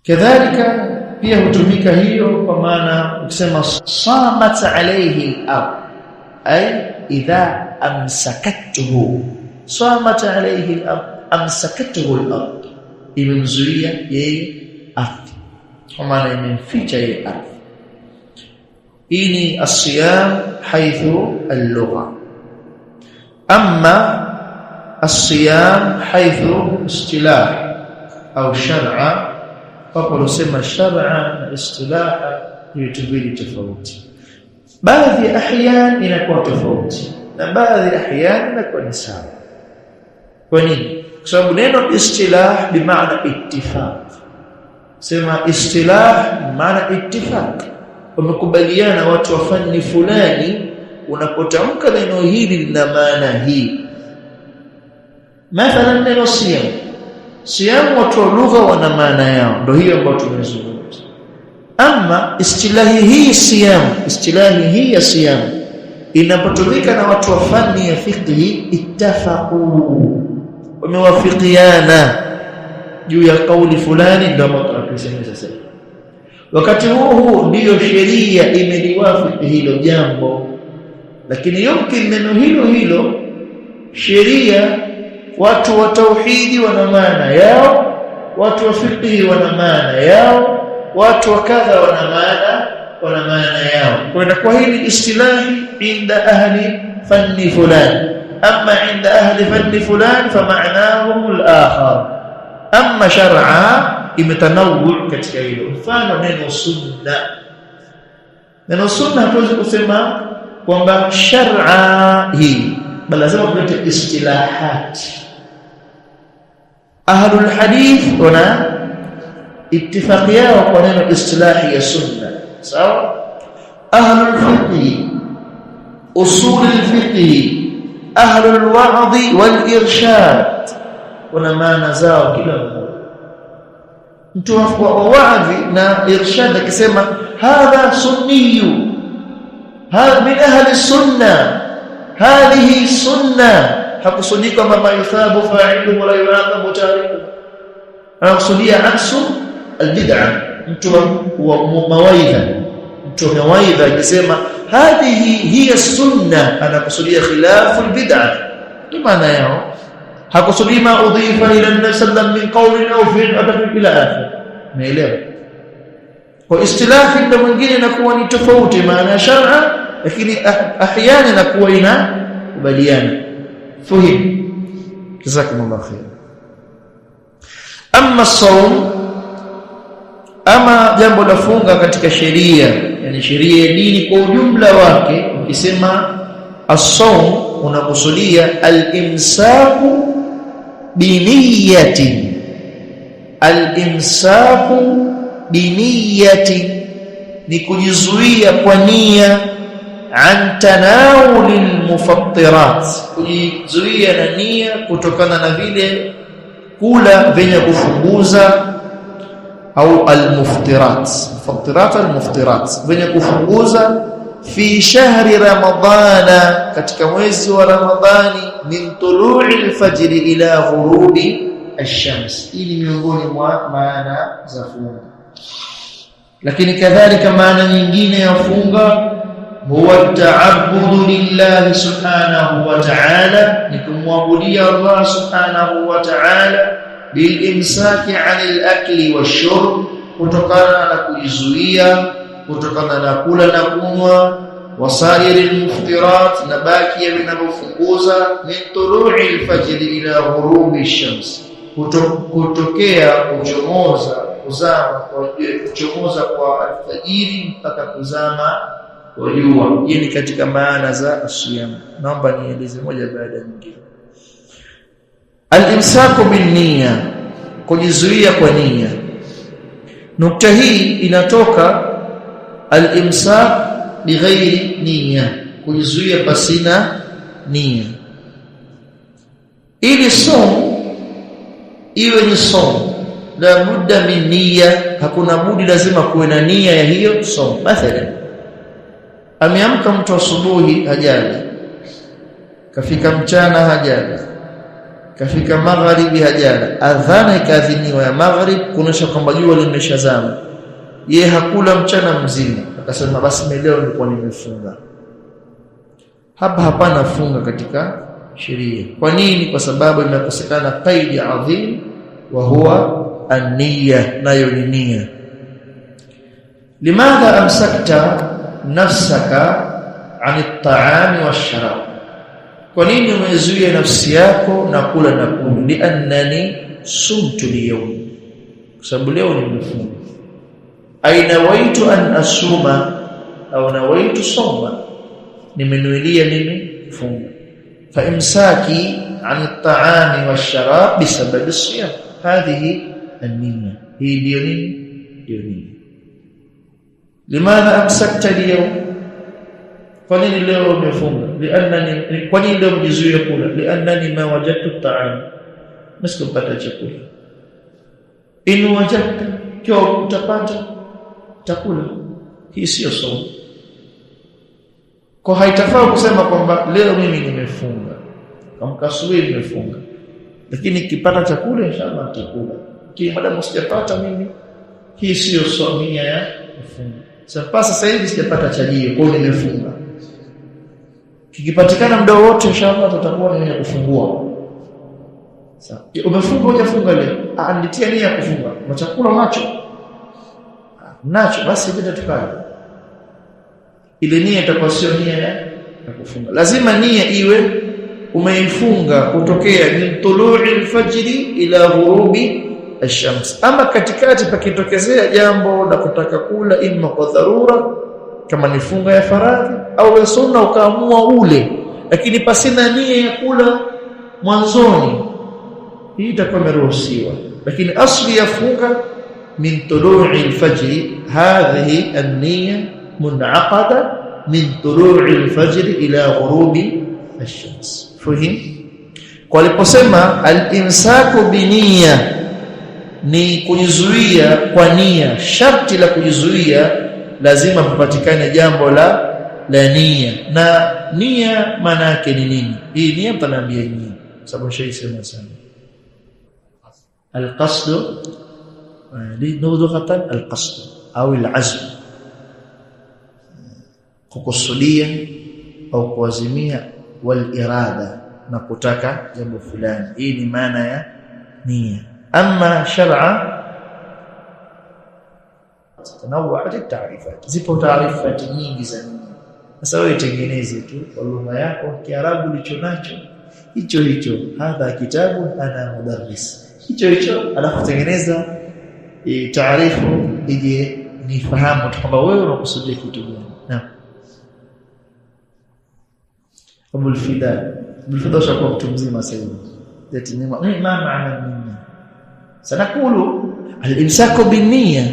Kadhalika pia hutumika hiyo kwa maana ukisema samat alayhi al-ard, ay idha amsakatuhu. Samat alayhi al-ard, amsakatuhu al-ard, imemzuia yeye ardhi, kwa maana imemficha yeye ardhi. Hii ni as-siyam haythu al-lugha. Amma as-siyam haythu istilah au shar'a, hapo lusema shar'a na istilaha ni vitu viwili tofauti. Baadhi ya ahyan inakuwa tofauti na baadhi ya ahyan inakuwa ni sawa. Kwa nini? Kwa sababu neno istilah bi maana ittifaq. Sema istilah maana ittifaq, wamekubaliana watu wa fani fulani, unapotamka neno hili lina maana hii. Mathalan neno siyam, siyam watu wa lugha wana maana yao, ndio hiyo ambayo tumezungumza. Ama istilahi hii siyam, istilahi hii ya siyam inapotumika na watu wa fani ya fiqh, ittafaqu, wamewafikiana juu ya kauli fulani, ndio tunakisema sasa. Wakati huo ndiyo sheria imeliwafiki hilo jambo, lakini yumkin neno hilo sheria watu wa tauhidi wana maana yao, watu wa fiqh wana maana yao, watu wa kadha wana maana yao. Kwa hili istilahi inda ahli fanni fulani, amma inda ahli fanni fulani fa ma'nahum al-akhar. Amma shar'a imetanawu katika hilo. Mfano neno sunna, neno sunna hatuwezi kusema kwamba shar'a hii, bali lazima kuleta istilahat. Ahlul hadith wana ittifaqi yao kwa neno istilahi ya sunna, sawa. Ahlul fiqh, usul al-fiqh, ahlul wa'd wal irshad wana maana zao kila mmoja. Mtu wa wa'dhi na irshad akisema hadha sunniyu, hadha min ahli sunna, hadhihi sunna, hakusudi kwamba mayuthabu fa'iluhu wala yu'aqabu tariku, anakusudia aksu albid'a. Mtu wa mawaidha, mtu wa mawaidha akisema hadhihi hiya sunna, anakusudia khilafu albid'a, ndio maana yao. hakusudi ma udhifa ila an-nabi sallam min qawlin aw fi'lin atatu ila akhir. Umeelewa? Kwa istilahi ndio mwingine inakuwa ni tofauti maana shar'a, lakini ahyana inakuwa inakubaliana. Fahim? Jazakumullahu khair. Amma as-sawm, ama jambo la funga katika sheria, yani sheria ya dini kwa ujumla wake, ukisema as-sawm unakusudia al-imsaku biniyati, al-imsaku biniyati ni kujizuia kwa nia, an tanawuli al-mufattirat, kujizuia na nia kutokana na vile kula vyenye kufunguza, au al-muftirat, mufattirat al-muftirat vyenye kufunguza, fi shahri ramadhana, katika mwezi wa Ramadhani, min tulu'i al-fajr ila ghurubi ash-shams. Hii ni miongoni mwa maana za funga. Lakini kadhalika maana nyingine ya funga huwa ta'abbudu lillahi subhanahu wa ta'ala, ni kumwabudia Allah subhanahu wa ta'ala, bil imsaki 'anil akli wash-shurb, kutokana na kujizuia kutokana na kula na kunywa, wasairil muftirat, na baki ya vinavyofunguza, min tulu'i al-fajr ila ghurubi ash-shams, kutokea kuchomoza kwa alfajiri mpaka kuzama kwa jua. Hii ni katika maana za asiyam. Naomba nieleze moja baada ya nyingine. Al-imsaku bin niyya, kujizuia kwa nia. Nukta hii inatoka al-imsak bighairi niyya, kujizuia pasina nia. Ili som iwe ni som, la budda min niyya, hakuna budi lazima kuwe na nia ya hiyo som. Mathalan, ameamka mtu asubuhi hajala, kafika mchana hajala, kafika magharibi hajala, adhana ikaadhiniwa ya maghrib kuonesha kwamba jua limeshazama, yeye hakula mchana mzima, akasema basi leo nilikuwa nimefunga. Hapa hapana funga katika sheria. Kwa nini? Kwa sababu imekosekana qaidi adhim wa huwa an-niyya, nayo ni nia. Limadha amsakta nafsaka an at-ta'ami wash-sharab, kwa nini umezuia nafsi yako na kula na kunywa? Liannani sumtu liyawm, kwa sababu leo nimefunga. Aina waitu an asuma au nawaitu sawma, nimenuilia mimi kufunga. Fa imsaki an at-ta'ami wash-sharab bisabab as-siyam, hadhihi an-niyya, hii ndio nini? Ndio niyya. Limadha amsakta liyawm, kwa nini leo umefunga? Liannani, kwa nini leo umejizuia kula? Liannani ma wajadtu at-ta'am, msikupata chakula. In wajadta, kwa utapata chakula, hii sio somo. Kwa haitafaa kusema kwamba leo mimi nimefunga, kama asubuhi nimefunga, lakini nikipata chakula inshallah nitakula. Madamu sijapata mimi, hii sio somia ya kufunga. Sasa hivi sijapata chajio, kwa hiyo nimefunga. Kikipatikana muda wote inshallah tutakuwa ni kufungua. Sawa. Umefunga hujafunga leo? Nitia nia ya kufunga. Na chakula nacho basi vile tukala. Ile nia itakuwa sio nia ya kufunga. Lazima nia iwe umeifunga kutokea min tulu'i al-fajr ila ghurubi ash-shams. Ama katikati pakitokezea jambo la kutaka kula, imma kwa dharura kama ni funga ya faradhi au ya sunna, ukaamua ule, lakini pasina nia ya kula mwanzoni, hii itakuwa imeruhusiwa. Lakini asli ya funga min tulu'i al-fajr, hadhihi an-niyya munaqada min tulu'i al-fajr ila ghurubi ash-shams. Fahim? Kwa aliposema al-imsaku bi niyya, ni kujizuia kwa nia. Sharti la kujizuia lazima kupatikane jambo la nia. Na nia maana yake ni nini? Hii nia mtaniambia nini? Sababu shaisema sana. Al-qasd lidhughatan al-qasd au al-azm, kukusudia au kuazimia, wal irada, na kutaka jambo fulani. Hii ni maana ya nia. Ama shar'a tanawwa'at at-ta'rifat, zipo taarifati nyingi za nia. Sasa wewe tengeneze tu kwa lugha yako, Kiarabu ulichonacho hicho. Hadha kitabu ana mudarris, hicho alafu tengeneza taarifu ije nifahamu kwamba wewe unakusudia kitu gani. Naam. Abul Fida shakuwa mtu mzima sasa hivi. Eti ni maana nini? Sanakulu al-imsaku bin-niyya.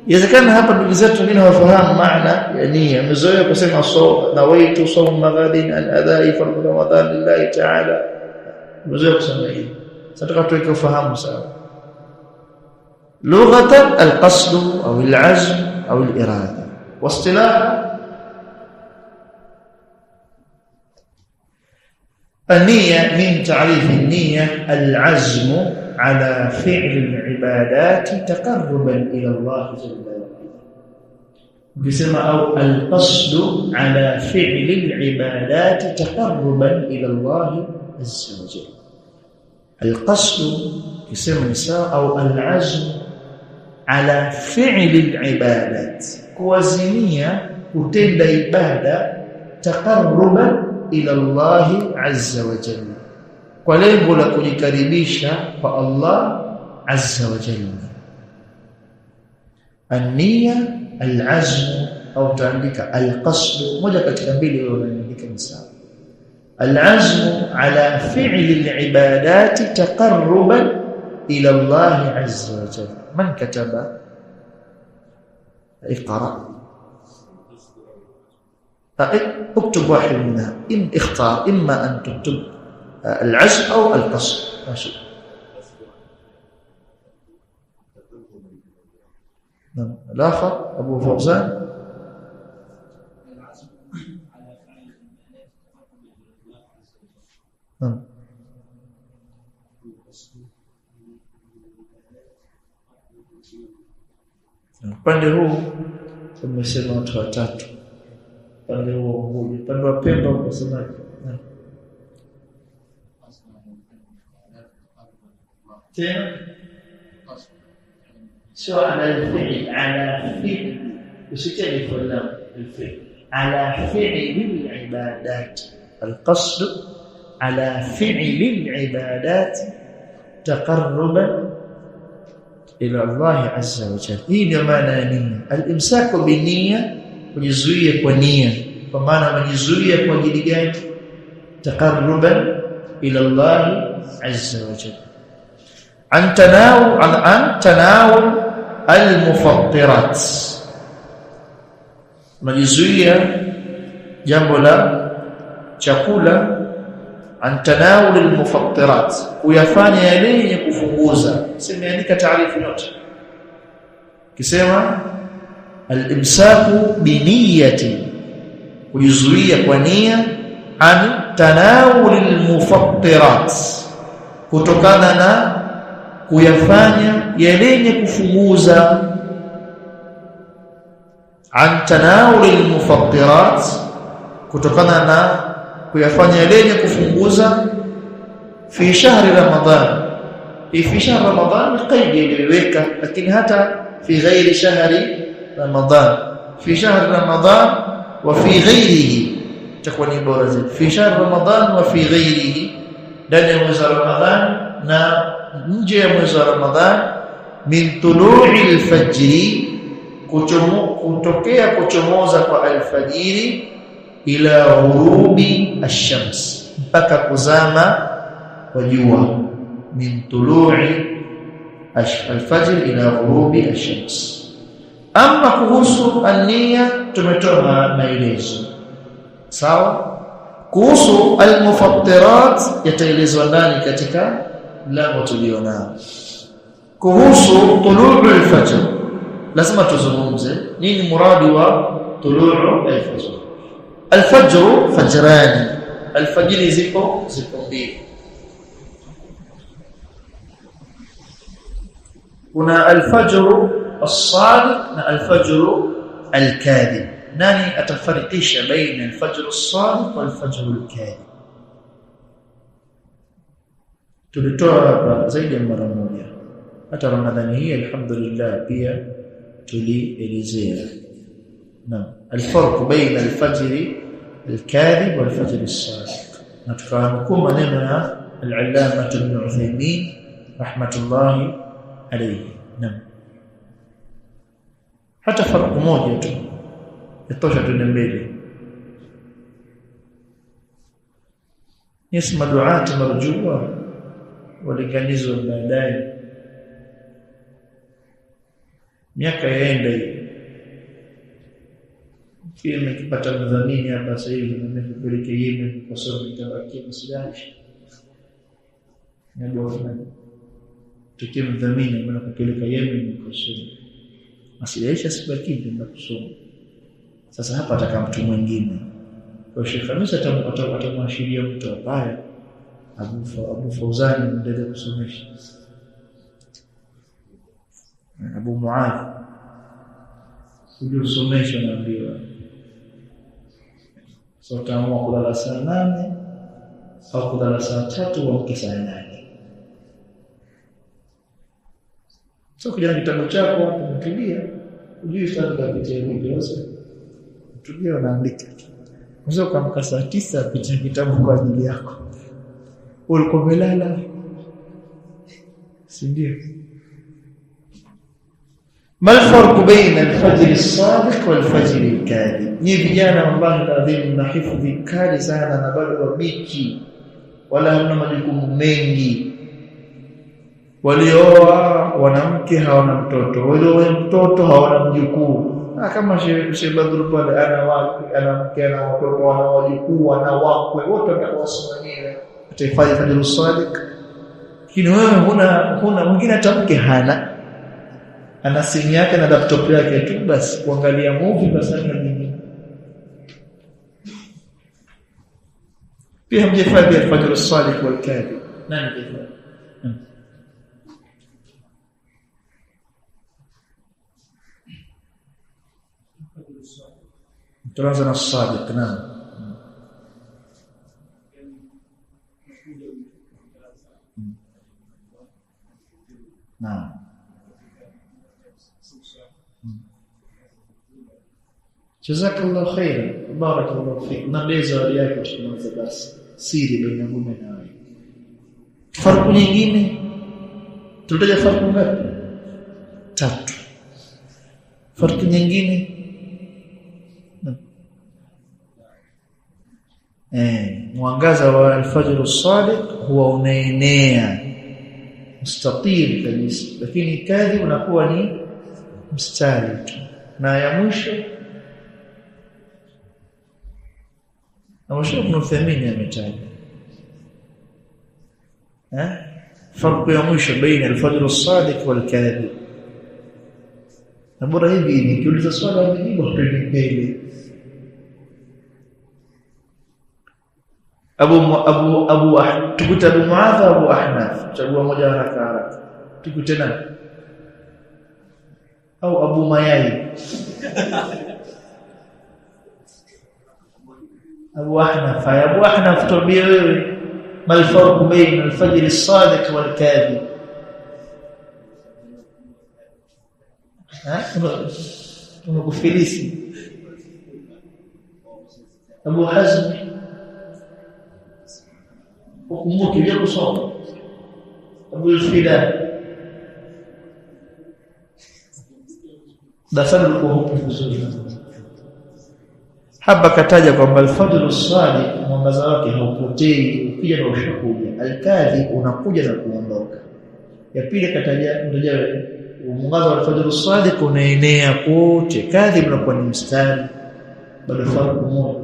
Inawezekana hapa ndugu zetu wengine wafahamu maana ya nia. Mzoea kusema nawaitu sawma ghadin al-adha'i fardhu Ramadhan lillahi ta'ala. Mzoea kusema hivi. Sasa tukatoe ufahamu sawa. Lughatan al-qasd au al-azm au al-irada. Wastilaha النية من تعريف النية العزم على فعل العبادات تقربا إلى الله جل وعلا. بسمع أو القصد على فعل العبادات تقربا إلى الله عز وجل. القصد بسمع نساء أو العزم على فعل العبادات، كوزنية كتند عبادة تقربا ila Allah azza wa jalla, kwa lengo la kujikaribisha kwa Allah azza wa jalla. An-niyya, al-azm au taandika al-qasd, moja katika mbili wewe unaandika ni sawa. Al-azm ala fi'li al-ibadati taqarruban ila Allah azza wa jalla. Man kataba? اقرأ. اكتب واحد منها، اختار إما أن تكتب العزم أو القصد. ماشي. الآخر أبو فوزان. Upande huu tumesema watu watatu. Upande huu, upande wa Pemba ukasema tena sio ala al-fi'l, ala fi'l usiteni fulani al-fi'l ala fi'l al-ibadat, al-qasd ala fi'l al-ibadat taqarruban ila Allah azza wa jalla. Hii ndio maana ya nia. Al-imsaku bi niyya, kujizuia kwa nia. Kwa maana kujizuia kwa ajili gani? Taqarruban ila Allah azza wa jalla. An tanawul al-mufattirat, kujizuia jambo la chakula. An tanawul al-mufattirat, kuyafanya yale yenye kufunguza. Simeandika taarifu yote. Kisema al-imsaku bi niyyati, kujizuia kwa nia. An tanawul al-mufattirat, kutokana na kuyafanya yale yenye kufunguza. An tanawul al-mufattirat, kutokana na kuyafanya yale yenye kufunguza. Fi shahri Ramadhan, fi shahri Ramadhan qaid iliweka, lakini hata fi ghairi shahri Ramadhan, fi shahri Ramadhan wa fi ghairihi takuwa ni bora zaidi. Fi shahri Ramadhan wa fi ghairihi, ndani ya mwezi wa Ramadhan na nje ya mwezi wa Ramadhan. Min tulu'i al-fajri, kutokea kuchomoza kwa alfajiri, ila ghurubi ash-shams, mpaka kuzama kwa jua. Min tulu'i al-fajr ila ghurubi ash-shams. Ama kuhusu an-niyya tumetoa maelezo sawa. Kuhusu al-mufattirat yataelezwa ndani katika mlango tulionao. Kuhusu tulu'u al-fajr lazima tuzungumze nini muradi wa tulu'u al-fajr. Al-fajr fajrani, al-fajri zipo mbili. Kuna al-fajr as-sadiq na al-fajr al-kadhib. Nani atafarikisha baina al-fajr as-sadiq wal fajr al-kadhib? Tulitoa hapa zaidi ya mara moja, hata Ramadhani hii alhamdulillah pia tulielezea. Naam, al-farq baina al-fajr al-kadhib wal fajr as-sadiq. Na tukafahamu maneno ya al-allama Ibn Uthaymeen rahmatullahi alayhi. Naam, hata farq moja tu yatosha tuende mbele. Yasma du'at marjua walinganizwa baadaye, miaka yaenda hiyo. Pia nikipata mdhamini hapa sasa hivi nimepeleka Yemen kwa sababu nitabaki msidashi. Ndio tukie mdhamini mbona kupeleka Yemen kwa sababu msidashi sibaki ndio kusoma. Sasa hapa ataka mtu mwingine. Kwa Sheikh Hamisa atamwashiria mtu ambaye Abu Fauzani endelee kusomesha. Abu Muadh kusomesha naambiwa. So taamua kulala saa 8 au kulala saa 3 au saa 8. So kijana kitabu chako umetulia, ujui sana kapitia hiyo sasa. Tulia unaandika. Unaweza kuamka saa 9 apitie kitabu kwa ajili yako. Ulikuwa umelala. Si ndio? Mal farq baina al-fajr as-sadiq wal-fajr al-kadhib. Ni vijana ambao nadhani na hifadhi kali sana na bado wabichi, wala hamna majukumu mengi. Walioa wanamke hawana mtoto, walioa mtoto hawana mjukuu. Kama Sheikh Badru pale ana wake, ana mke, ana watoto, wana wajukuu, ana wakwe, wote watawasimamia atafanya fajr as-sadiq. Lakini wewe huna mwingine, atamke hana, ana simu yake na laptop yake tu basi kuangalia movie basi na nini. Pia mjifadhi al-fajr as-sadiq wal-kadhib. Nani mjifadhi? tunaanza na sadiq. Naam. Naam. Jazakallahu khairan, barakallahu fik. Nabeza wali yako tunaanza basi siri baina mume na wewe. Farku nyingine tutaja farku ngapi? 3. Farku nyingine mwangaza wa al-fajr as-sadiq huwa unaenea mustatir kabisa, lakini kadhi unakuwa ni mstari tu. Na ya mwisho Ibn Uthaymeen ametaja farqu ya mwisho baina al-fajr as-sadiq wal-kadhib. Na bora hivi nikiuliza swali nijibu mbele. Tukute Abu Muadh Abu Ahnaf, chagua moja haraka. Tukute nani? Au Abu Mayai? Abu Ahnaf. Abu Ahnaf, tuambie wewe mal farq baina al-fajr as-sadiq wal-kadhib? Unakufilisi. Abu Hazm ukumbuke ile kusoma. Abu al-Fida dasana kwa vizuri. Hapa kataja kwamba al-fajr as-sadiq mwangaza wake haupotei, ukija na ushakuja. Al-kadhib unakuja na kuondoka. Ya pili kataja ndio mwangaza wa al-fajr as-sadiq unaenea kote, kadhib unakuwa ni mstari. Bado farq moja.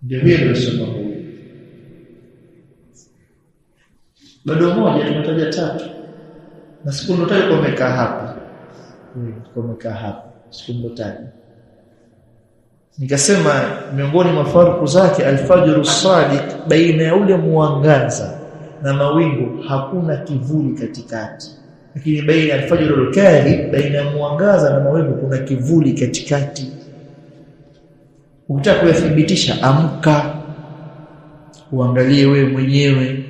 Ndio vile sema huyo. Bado moja tumetaja 3. Na siku ndotaje kwa umekaa hapa. Kwa umekaa hapa. Siku ndotaje. Nikasema miongoni mwa farku zake al-fajr as-sadiq baina ya ule mwangaza na mawingu hakuna kivuli katikati. Lakini baina al-fajr al-kadhib baina ya mwangaza na mawingu kuna kivuli katikati. Ukitaka kuyathibitisha, amka uangalie wewe mwenyewe.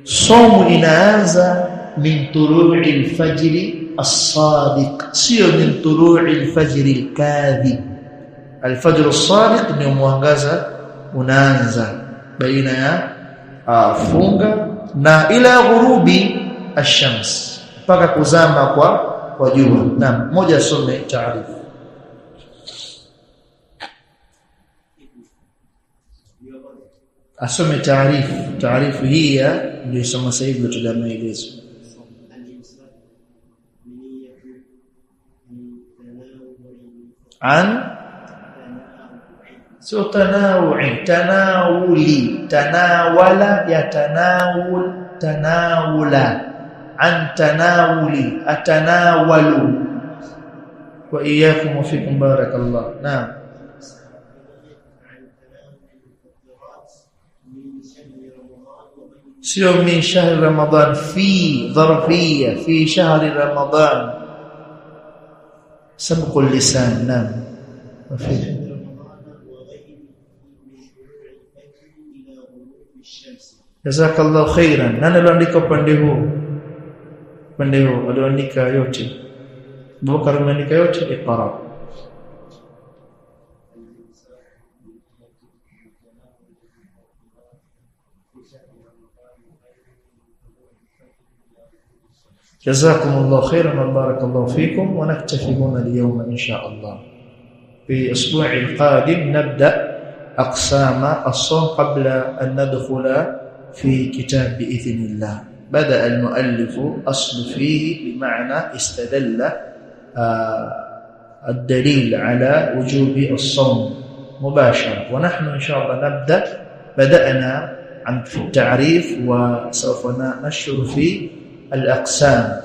Somo inaanza min tulu'i al-fajr as-sadiq, sio min tulu'i al-fajr al-kadhib. Al-fajr as-sadiq ni mwangaza unaanza baina ya funga na ila ghurubi ash-shams, mpaka kuzama kwa jua. Naam, moja asome taarifu. Asome taarifu hii ndio soma sasa hivi tuta maelezo. So tanawu'i, tanawuli, tanawala ya tanawul, tanawula, an tanawuli, atanawalu. Wa iyyakum wa fikum barakallah. Naam. Sio min shahr Ramadan, fi dharfiyya fi shahr Ramadan. Sabqul lisan. Naam. Wa fi Jazakallahu khairan. Nani aliandika upande huu? Upande huu aliandika yote. Bukar aliandika yote. Iqra. Jazakumullahu khairan wa barakallahu fikum, wa naktafi huna al-yawma insha Allah. في الأسبوع القادم نبدأ أقسام الصوم قبل أن ندخل في كتاب بإذن الله. بدأ المؤلف أصل فيه بمعنى استدل الدليل على وجوب الصوم مباشرة، ونحن إن شاء الله بدأنا في التعريف وسوف نشر في الأقسام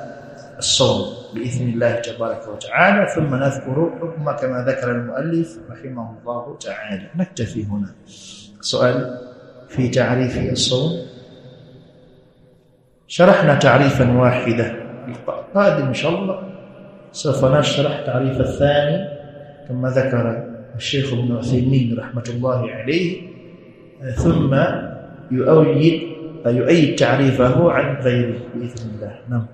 الصوم بإذن الله تبارك وتعالى، ثم نذكر حكم كما ذكر المؤلف رحمه الله تعالى. نكتفي هنا. سؤال في تعريف الصوم. شرحنا تعريفا واحدا اللقاء القادم إن شاء الله سوف نشرح تعريف الثاني كما ذكر الشيخ ابن عثيمين رحمة الله عليه، ثم يؤيد تعريفه عن غيره بإذن الله. نعم.